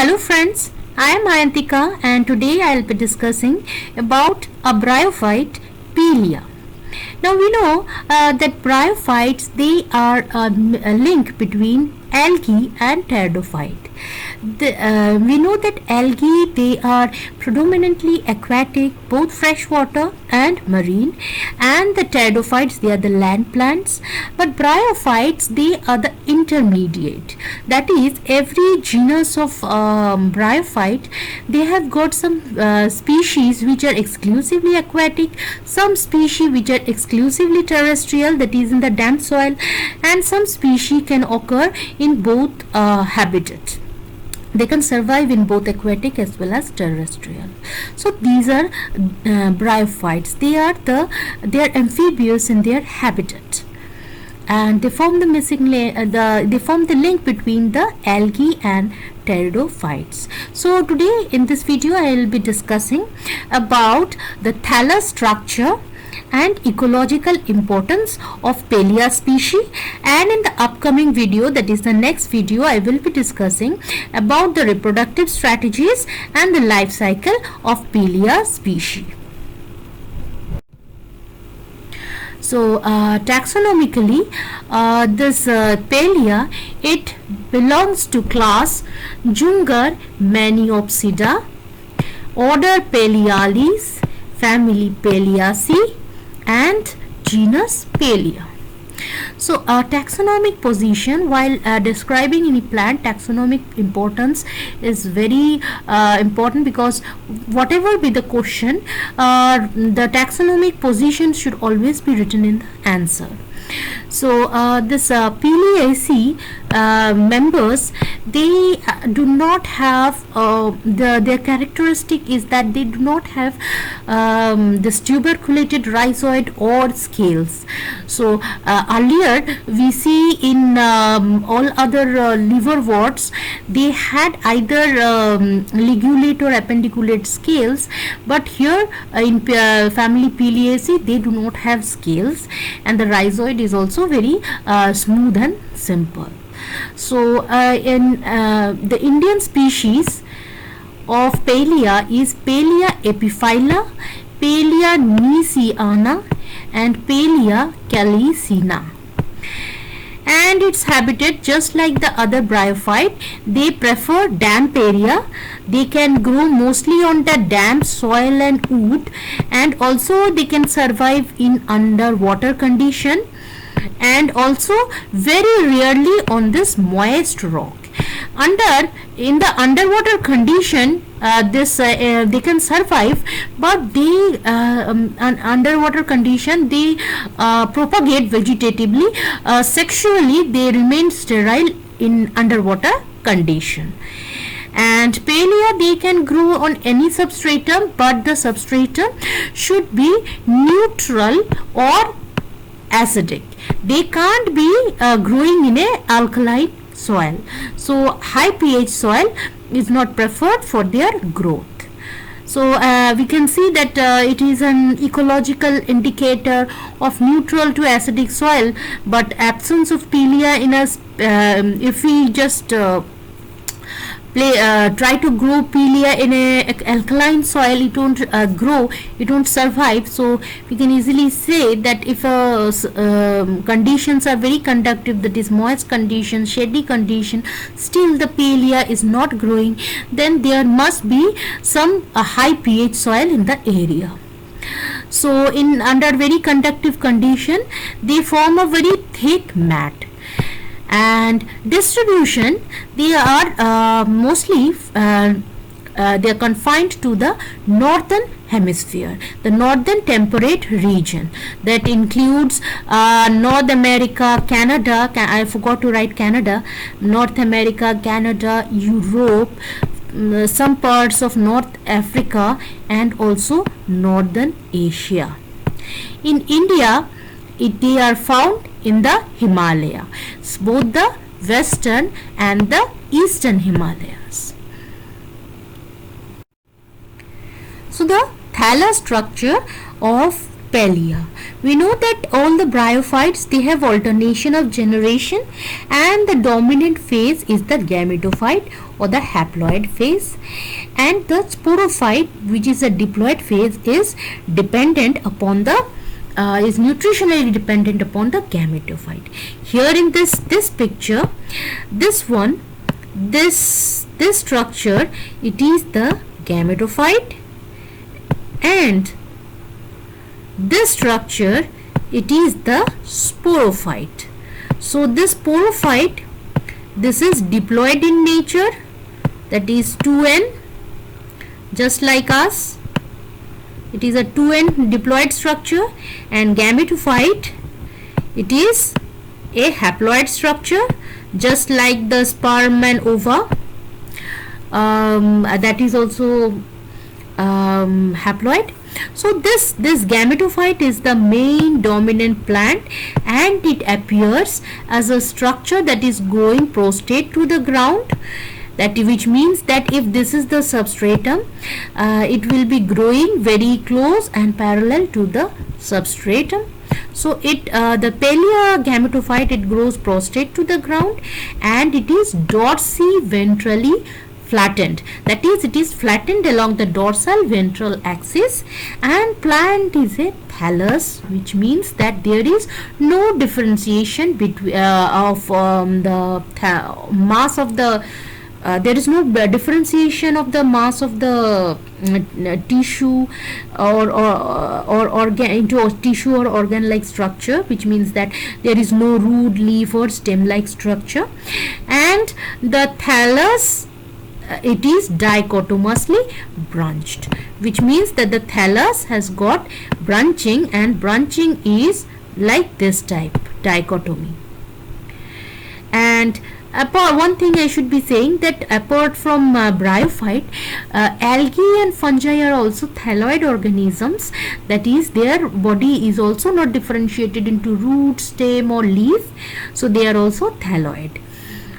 Hello friends, I am Ayantika and today I will be discussing about a bryophyte, Pellia. Now we know that bryophytes, they are a link between algae and pteridophyte. We know that algae, they are predominantly aquatic, both freshwater and marine, and the pteridophytes, they are the land plants, but bryophytes, they are the intermediate. That is, every genus of bryophyte, they have got some species which are exclusively aquatic, some species which are exclusively terrestrial, that is in the damp soil, and some species can occur in both habitats. They can survive in both aquatic as well as terrestrial. So these are bryophytes. They are amphibious in their habitat, and they form the link between the algae and pteridophytes. So today in this video I will be discussing about the thallus structure and ecological importance of Pellia species, and in the upcoming video, that is the next video, I will be discussing about the reproductive strategies and the life cycle of Pellia species. So taxonomically, this Pellia, it belongs to class Jungur Maniopsida, order Pellialis, family Pelliaceae, and genus Pellia. So taxonomic position, while describing any plant, taxonomic importance is very important, because whatever be the question, the taxonomic position should always be written in the answer. So this Pelliaceae members, they do not have their characteristic is that they do not have this tuberculated rhizoid or scales. So earlier we see in all other liverworts, they had either ligulate or appendiculate scales, but here in family Pelliaceae, they do not have scales, and the rhizoid is also very smooth and simple. So in the Indian species of Pellia is Pellia epiphylla, Pellia niceana, and Pellia calycina. And its habitat, just like the other bryophyte, they prefer damp area. They can grow mostly on the damp soil and wood, and also they can survive in underwater condition, and also very rarely on this moist rock. In the underwater condition, they can survive, but they underwater condition, they propagate vegetatively. Sexually, they remain sterile in underwater condition. And Pellia, they can grow on any substratum, but the substratum should be neutral or acidic. They can't be growing in a alkaline soil. So high pH soil is not preferred for their growth. So we can see that it is an ecological indicator of neutral to acidic soil, but absence of Pellia in us, if we just try to grow Pellia in a alkaline soil, it won't grow, it won't survive. So we can easily say that if conditions are very conductive, that is moist condition, shady condition, still the Pellia is not growing, then there must be some high pH soil in the area. So under very conductive condition, they form a very thick mat. And distribution, they are mostly they are confined to the northern hemisphere, the northern temperate region. That includes North America, Canada, I forgot to write Canada, North America, Canada, Europe, some parts of North Africa, and also Northern Asia. In India, they are found in the Himalaya, both the western and the eastern Himalayas. So the thallus structure of Pellia. We know that all the bryophytes, they have alternation of generation, and the dominant phase is the gametophyte or the haploid phase, and the sporophyte, which is a diploid phase, is dependent upon the is nutritionally dependent upon the gametophyte. Here in this picture, this one, this structure, it is the gametophyte, and this structure, it is the sporophyte. So this sporophyte, this is diploid in nature, that is 2n, just like us. It is a 2n diploid structure, and gametophyte, it is a haploid structure, just like the sperm and ova. That is also haploid. So this gametophyte is the main dominant plant, and it appears as a structure that is growing prostrate to the ground, that which means that if this is the substratum, it will be growing very close and parallel to the substratum. So the Pellia gametophyte, it grows prostrate to the ground, and it is dorsi-ventrally flattened, that is, it is flattened along the dorsal ventral axis, and plant is a thallus, which means that there is no differentiation between the mass of the there is no differentiation of the mass of the tissue or organ into a tissue or organ like structure, which means that there is no root, leaf or stem like structure. And the thallus, it is dichotomously branched, which means that the thallus has got branching, and branching is like this type, dichotomy. And one thing I should be saying, that apart from bryophyte, algae and fungi are also thalloid organisms, that is, their body is also not differentiated into root, stem or leaf, so they are also thalloid.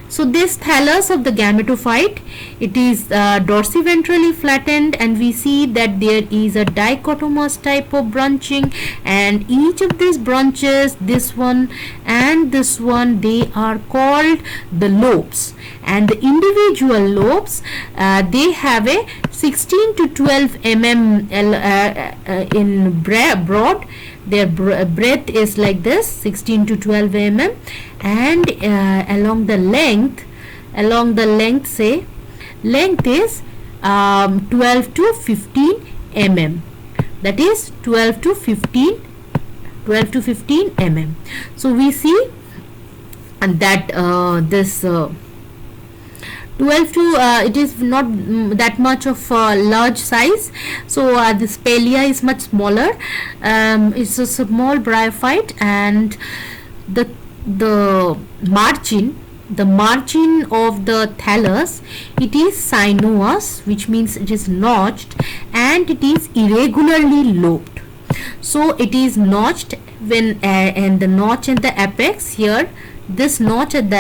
So this thallus of the gametophyte, it is dorsiventrally flattened, and we see that there is a dichotomous type of branching, and each of these branches, this one and this one, they are called the lobes, and the individual lobes, they have a 16 to 12 mm in broad. Their breadth is like this, 16 to 12 mm, and along the length, say length is 12 to 15 mm, that is 12 to 15 mm. So we see that this 12 to it is not that much of large size. So this Pellia is much smaller. It's a small bryophyte, and the margin of the thallus, it is sinuous, which means it is notched, and it is irregularly lobed. So it is notched when and the notch at the apex, here this notch at the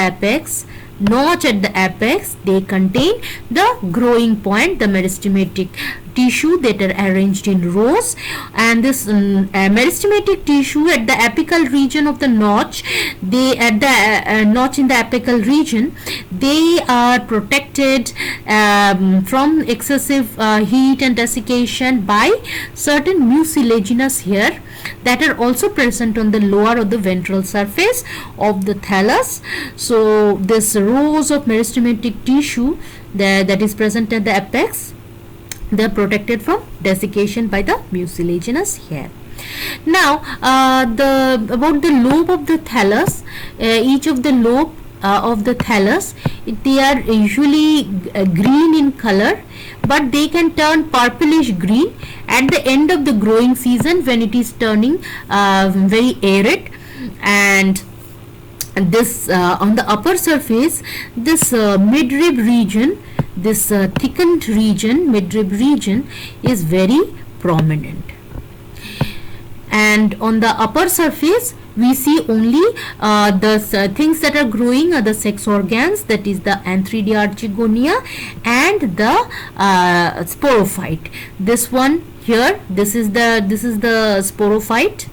apex, they contain the growing point, the meristematic tissue that are arranged in rows, and this meristematic tissue at the apical region of the notch, they at the notch in the apical region, they are protected from excessive heat and desiccation by certain mucilaginous hair that are also present on the lower or the ventral surface of the thallus. So this rows of meristematic tissue that is present at the apex, they are protected from desiccation by the mucilaginous hair. Now about the lobe of the thallus, each of the lobe of the thallus, they are usually green in color, but they can turn purplish green at the end of the growing season when it is turning very arid. And this on the upper surface, this midrib region, this thickened region, midrib region, is very prominent. And on the upper surface, we see only the things that are growing are the sex organs, that is the Antheridia archegonia and the sporophyte. This one here, this is the sporophyte,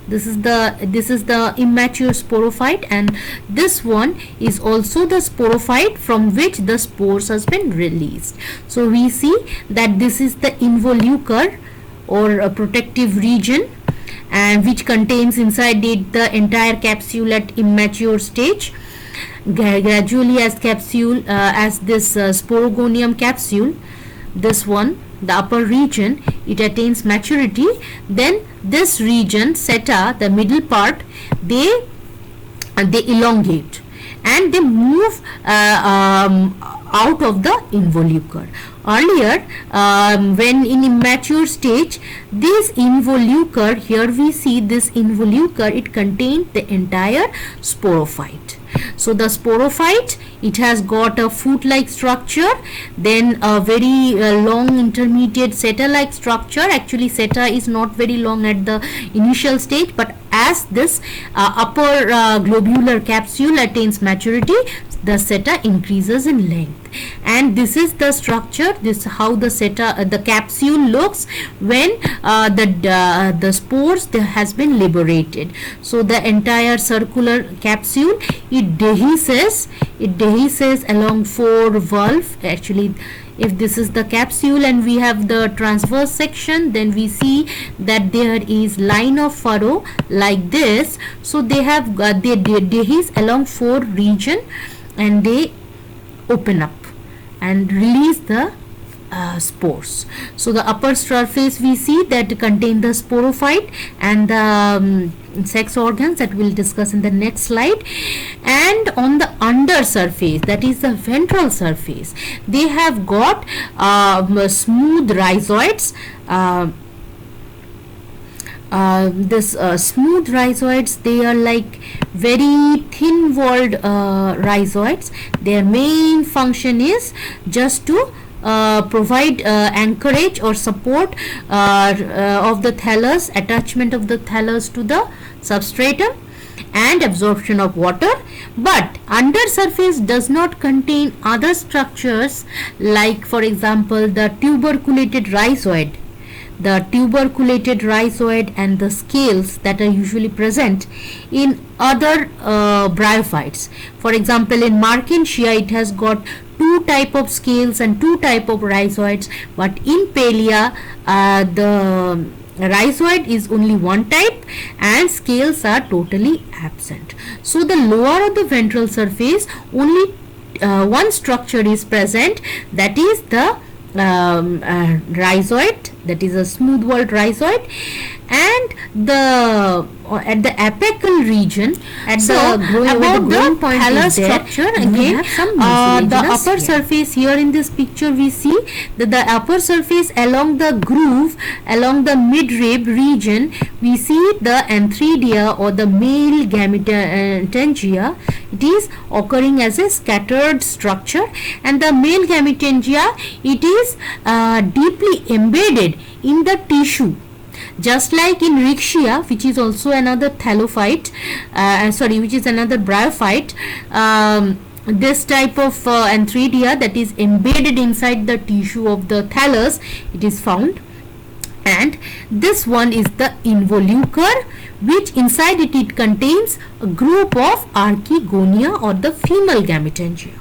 This is the immature sporophyte, and this one is also the sporophyte from which the spores has been released. So we see that this is the involucre or a protective region, and which contains inside it the entire capsule at immature stage. Gradually, as this sporogonium capsule, this one, the upper region, it attains maturity, then this region, seta, the middle part, they elongate and they move out of the involucre. Earlier, when in immature stage, this involucre, here we see this involucre, it contained the entire sporophyte. So the sporophyte, it has got a foot-like structure, then a very long intermediate seta-like structure. Actually, seta is not very long at the initial stage, but as this upper globular capsule attains maturity, the seta increases in length. And this is the structure, this is how the seta, the capsule looks when the spores has been liberated. So the entire circular capsule, it dehisces along 4 valve. Actually, if this is the capsule and we have the transverse section, then we see that there is line of furrow like this. So they have they dehisce along 4 region, and they open up and release the spores. So the upper surface we see that contain the sporophyte and the sex organs that we'll discuss in the next slide. And on the under surface, that is the ventral surface, they have got smooth rhizoids. Smooth rhizoids, they are like very thin walled rhizoids. Their main function is just to provide anchorage or support of the thallus, attachment of the thallus to the substratum and absorption of water. But under surface does not contain other structures, like for example the tuberculated rhizoid. The tuberculated rhizoid and the scales that are usually present in other bryophytes. For example, in Markensia, it has got 2 type of scales and 2 type of rhizoids, but in Pellia, the rhizoid is only 1 type and scales are totally absent. So the lower of the ventral surface, only one structure is present, that is the rhizoid, that is a smooth walled rhizoid, and the at the apical region, at the growing point thallus structure, again the upper surface, here in this picture we see that the upper surface along the groove, along the midrib region, we see the antheridia or the male gametangia. It is occurring as a scattered structure, and the male gametangia, it is deeply embedded in the tissue, just like in Rixia, which is also another thallophyte, which is another bryophyte. This type of antheridia that is embedded inside the tissue of the thallus, it is found. And this one is the involucre, which inside it contains a group of archegonia or the female gametangia.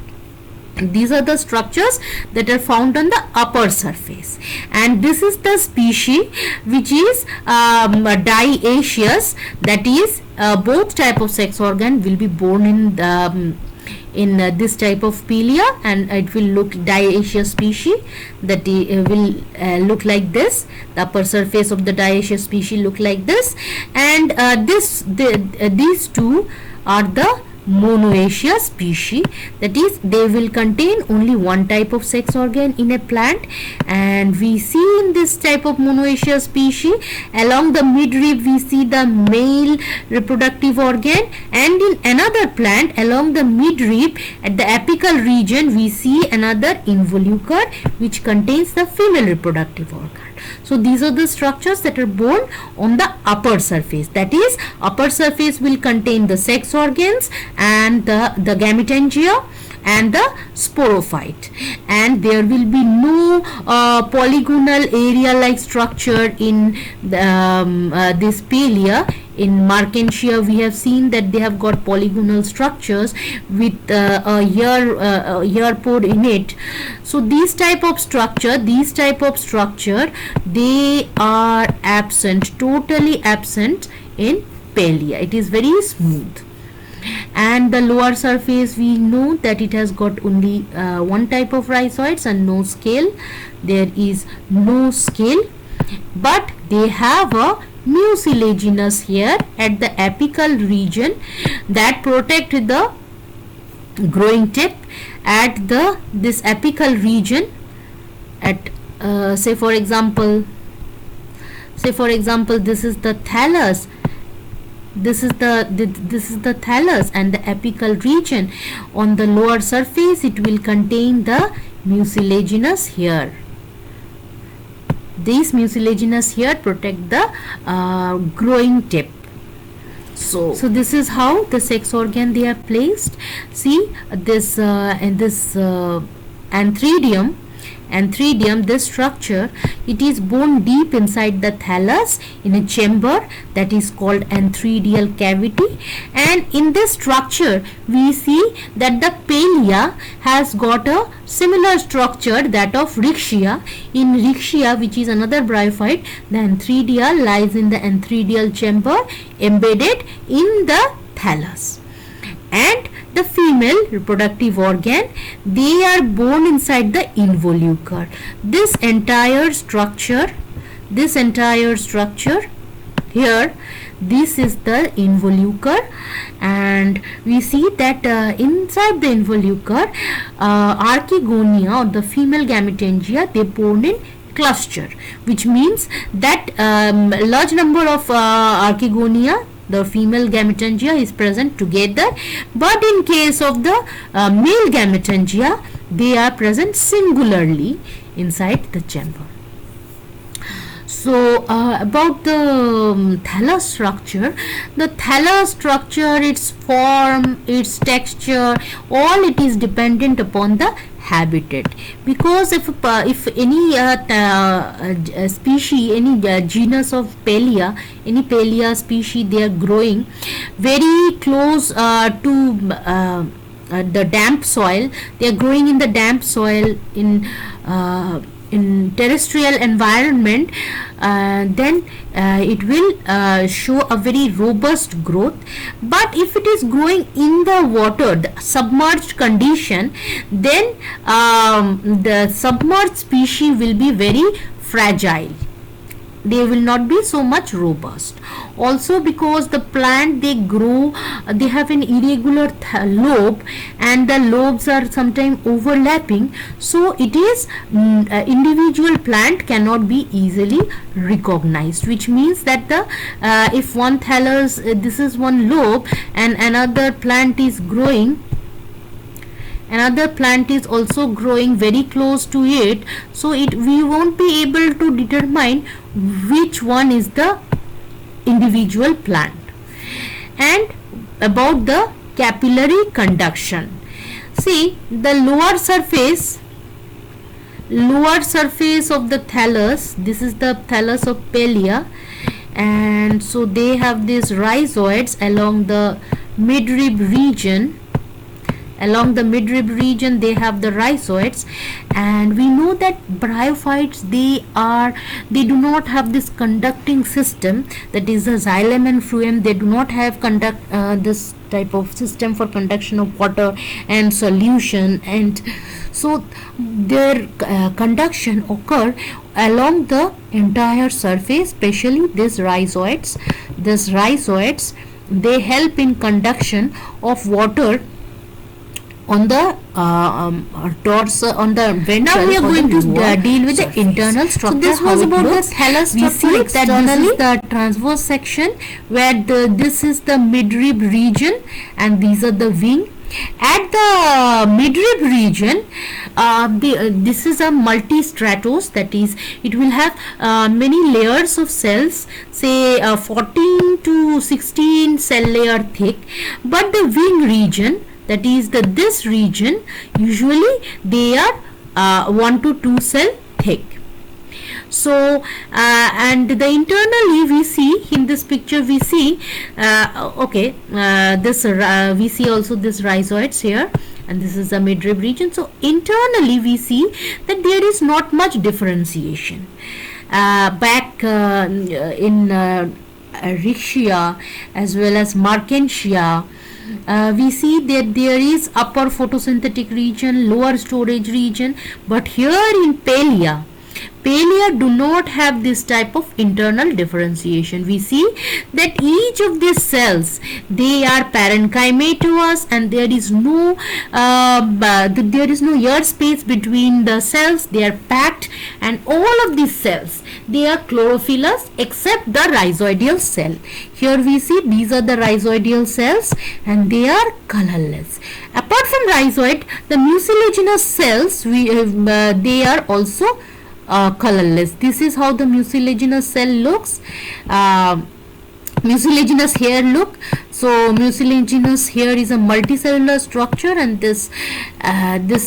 These are the structures that are found on the upper surface, and this is the species which is dioecious, that is both type of sex organ will be born in this type of Pellia, and it will look dioecious species, that will look like this. The upper surface of the dioecious species look like this, and these two are the monoecious species, that is they will contain only 1 type of sex organ in a plant. And we see in this type of monoecious species, along the midrib we see the male reproductive organ, and in another plant along the midrib at the apical region we see another involucre which contains the female reproductive organ. So these are the structures that are born on the upper surface, that is upper surface will contain the sex organs and the gametangia and the sporophyte, and there will be no polygonal area like structure in this Pellia In Markensia we have seen that they have got polygonal structures with a ear pod in it. So these type of structure, they are absent, totally absent in Pellia. It is very smooth. And the lower surface, we know that it has got only one type of rhizoids and no scale. There is no scale, but they have a mucilaginous here at the apical region that protect the growing tip at this apical region. At say for example, this is the thallus. This is the thallus, and the apical region on the lower surface, it will contain the mucilaginous here. These mucilaginous here protect the growing tip. So this is how the sex organ they are placed. See this antheridium, this structure, it is born deep inside the thallus in a chamber that is called antheridial cavity, and in this structure we see that the Pellia has got a similar structure that of Rixia. In Rixia, which is another bryophyte, the antheridia lies in the antheridial chamber embedded in the thallus. And the female reproductive organ, they are born inside the involucre. This entire structure here, this is the involucre, and we see that inside the involucre, archegonia or the female gametangia, they born in cluster, which means that large number of archegonia, the female gametangia, is present together, but in case of the male gametangia, they are present singularly inside the chamber. So about the thallus structure, its form, its texture, all it is dependent upon the habitat, because if any species, any genus of Pellia, any Pellia species, they are growing very close to the damp soil, they are growing in the damp soil in terrestrial environment, then it will show a very robust growth. But if it is growing in the water, the submerged condition, then the submerged species will be very fragile. They will not be so much robust. Also because the plant, they grow, they have an irregular lobe, and the lobes are sometimes overlapping, so it is individual plant cannot be easily recognized, which means that the if one thallus, this is one lobe, and another plant is growing, another plant is also growing very close to it, so we won't be able to determine which one is the individual plant. And about the capillary conduction, see the lower surface of the thallus, this is the thallus of Pellia, and so they have these rhizoids along the midrib region. Along the midrib region, they have the rhizoids, and we know that bryophytes, they do not have this conducting system, that is the xylem and phloem. They do not have this type of system for conduction of water and solution, and so their conduction occur along the entire surface, especially these rhizoids. They help in conduction of water on the dorsal, on the ventral. Now we are going to deal with the internal structure. So this was about the thallus structure. We see that this is the transverse section, where this is the midrib region, and these are the wing. At the midrib region, this is a multi-stratos, that is, it will have many layers of cells, say 14 to 16 cell layer thick. But the wing region, that is this region, usually they are 1 to 2 cell thick. So and the internally we see in this picture, we see this we see also this rhizoids here, and this is the midrib region. So internally we see that there is not much differentiation. Back in Rixia as well as Markensia, we see that there is upper photosynthetic region, lower storage region, but here in Pellia do not have this type of internal differentiation. We see that each of these cells, they are parenchymatous, and there is no air space between the cells. They are packed, and all of these cells, they are chlorophyllous except the rhizoidal cell. Here we see these are the rhizoidal cells, and they are colorless. Apart from rhizoid, the mucilaginous cells, they are also colorless. This is how the mucilaginous cell looks. Mucilaginous hair look. So mucilaginous hair is a multicellular structure, and this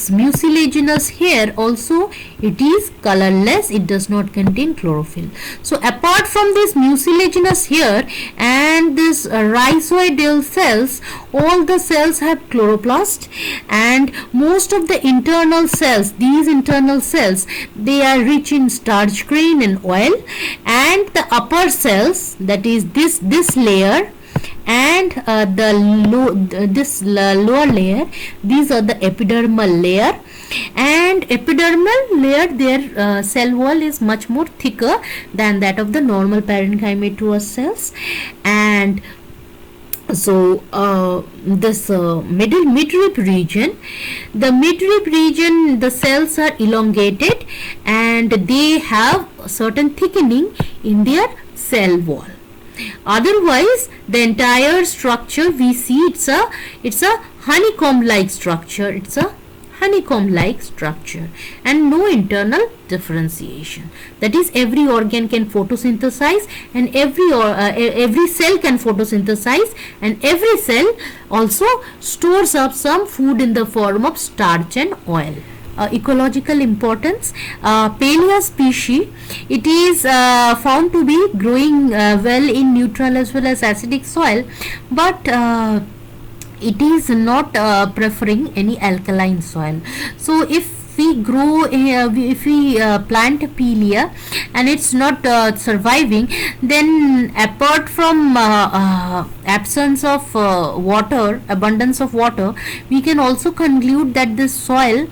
mucilaginous hair also, it is colorless. It does not contain chlorophyll. So apart from this mucilaginous hair and this rhizoidal cells, all the cells have chloroplast, and most of the internal cells, these internal cells, they are rich in starch grain and oil, and the upper cells, that is this layer and this lower layer, these are the epidermal layer, and epidermal layer, their cell wall is much more thicker than that of the normal parenchymatous cells. And so this midrib region, the cells are elongated, and they have certain thickening in their cell wall. Otherwise, the entire structure we see, it's a honeycomb like structure. It's a honeycomb like structure, and no internal differentiation. That is, every organ can photosynthesize, and every cell can photosynthesize, and every cell also stores up some food in the form of starch and oil. Ecological importance. Pellia species, it is found to be growing well in neutral as well as acidic soil, but it is not preferring any alkaline soil. So if we grow if we plant Pellia and it's not surviving, then apart from absence of abundance of water, we can also conclude that this soil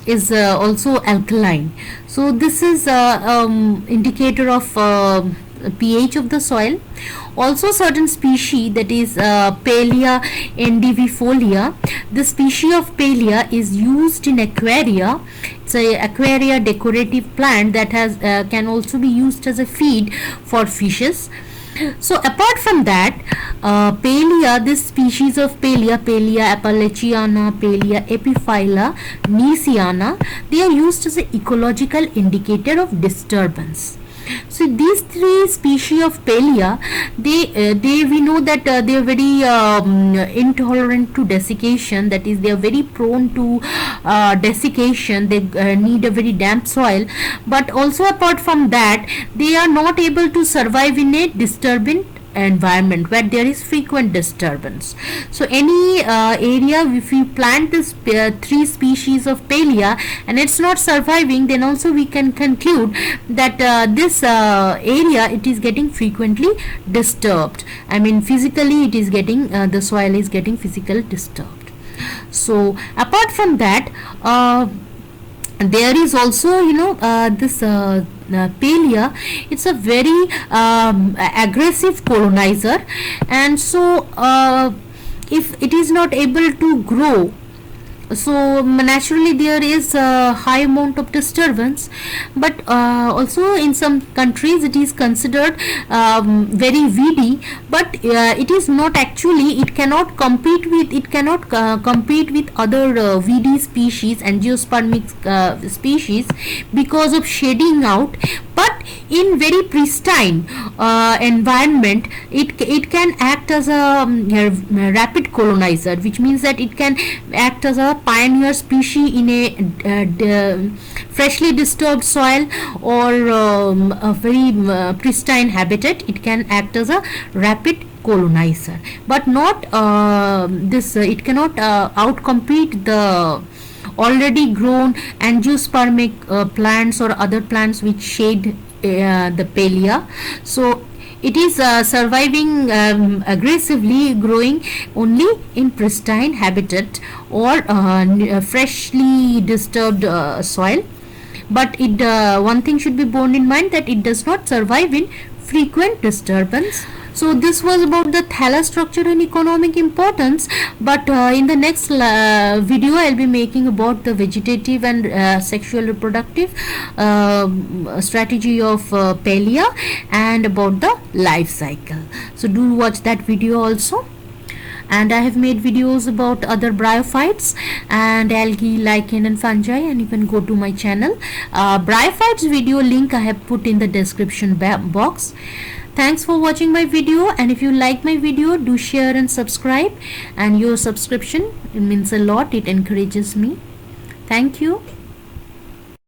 is also alkaline. So this is indicator of pH of the soil. Also certain species, that is Pellia endivifolia, the species of Pellia is used in aquaria. It's a aquaria decorative plant that has can also be used as a feed for fishes. So apart from that, Pellia, this species of Pellia appalachiana, Pellia epiphylla, Nisiana, they are used as an ecological indicator of disturbance. So these three species of Pellia, we know that they are very intolerant to desiccation. That is, they are very prone to desiccation. They need a very damp soil. But also apart from that, they are not able to survive in a disturbing environment where there is frequent disturbance. So any area, if we plant this three species of Pellia and it's not surviving, then also we can conclude that this area, it is getting frequently disturbed. I mean, physically it is getting the soil is getting physically disturbed. So apart from that, there is also this Pellia, it's a very aggressive colonizer, and so if it is not able to grow, so naturally there is a high amount of disturbance. But also in some countries it is considered very weedy, but it is not actually, it cannot compete with other weedy species, angiospermic species, because of shading out. But in very pristine environment, it can act as a rapid colonizer, which means that it can act as a pioneer species in a freshly disturbed soil or a very pristine habitat. It can act as a rapid colonizer, but not it cannot outcompete the already grown angiospermic plants or other plants which shade the Pellia. So it is surviving aggressively, growing only in pristine habitat or freshly disturbed soil. But it one thing should be borne in mind, that it does not survive in frequent disturbance. So this was about the thallus structure and economic importance, but in the next video I'll be making about the vegetative and sexual reproductive strategy of Pellia and about the life cycle. So do watch that video also. And I have made videos about other bryophytes and algae, lichen and fungi, and you can go to my channel. Bryophytes video link I have put in the description box. Thanks for watching my video, and if you like my video, do share and subscribe, and your subscription, it means a lot, it encourages me. Thank you.